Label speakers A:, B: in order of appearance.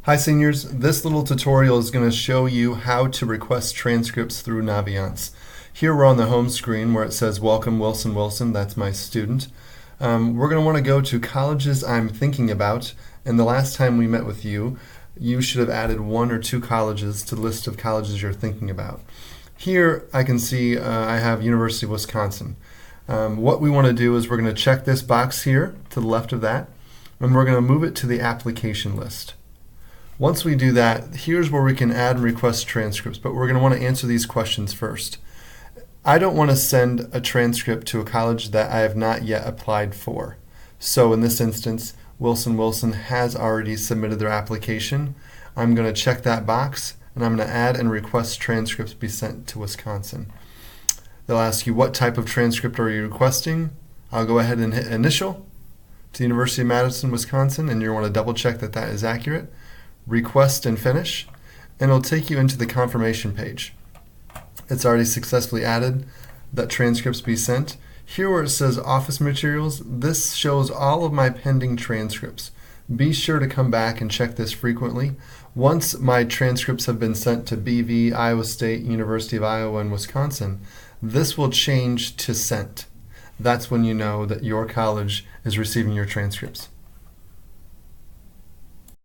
A: Hi seniors, this little tutorial is going to show you how to request transcripts through Naviance. Here we're on the home screen where it says welcome Wilson Wilson, that's my student. We're going to want to go to colleges I'm thinking about, and the last time we met with you, you should have added 1 or 2 colleges to the list of colleges you're thinking about. Here I can see I have University of Wisconsin. What we want to do is we're going to check this box here to the left of that, and we're going to move it to the application list. Once we do that, here's where we can add and request transcripts, but we're going to want to answer these questions first. I don't want to send a transcript to a college that I have not yet applied for. So in this instance, Wilson Wilson has already submitted their application. I'm going to check that box, and I'm going to add and request transcripts be sent to Wisconsin. They'll ask you what type of transcript are you requesting. I'll go ahead and hit initial to the University of Madison, Wisconsin, and you'll want to double check that that is accurate. Request and finish, and it'll take you into the confirmation page. It's already successfully added that transcripts be sent. Here where it says office materials, this shows all of my pending transcripts. Be sure to come back and check this frequently. Once my transcripts have been sent to BV, Iowa State, University of Iowa, and Wisconsin, this will change to sent. That's when you know that your college is receiving your transcripts.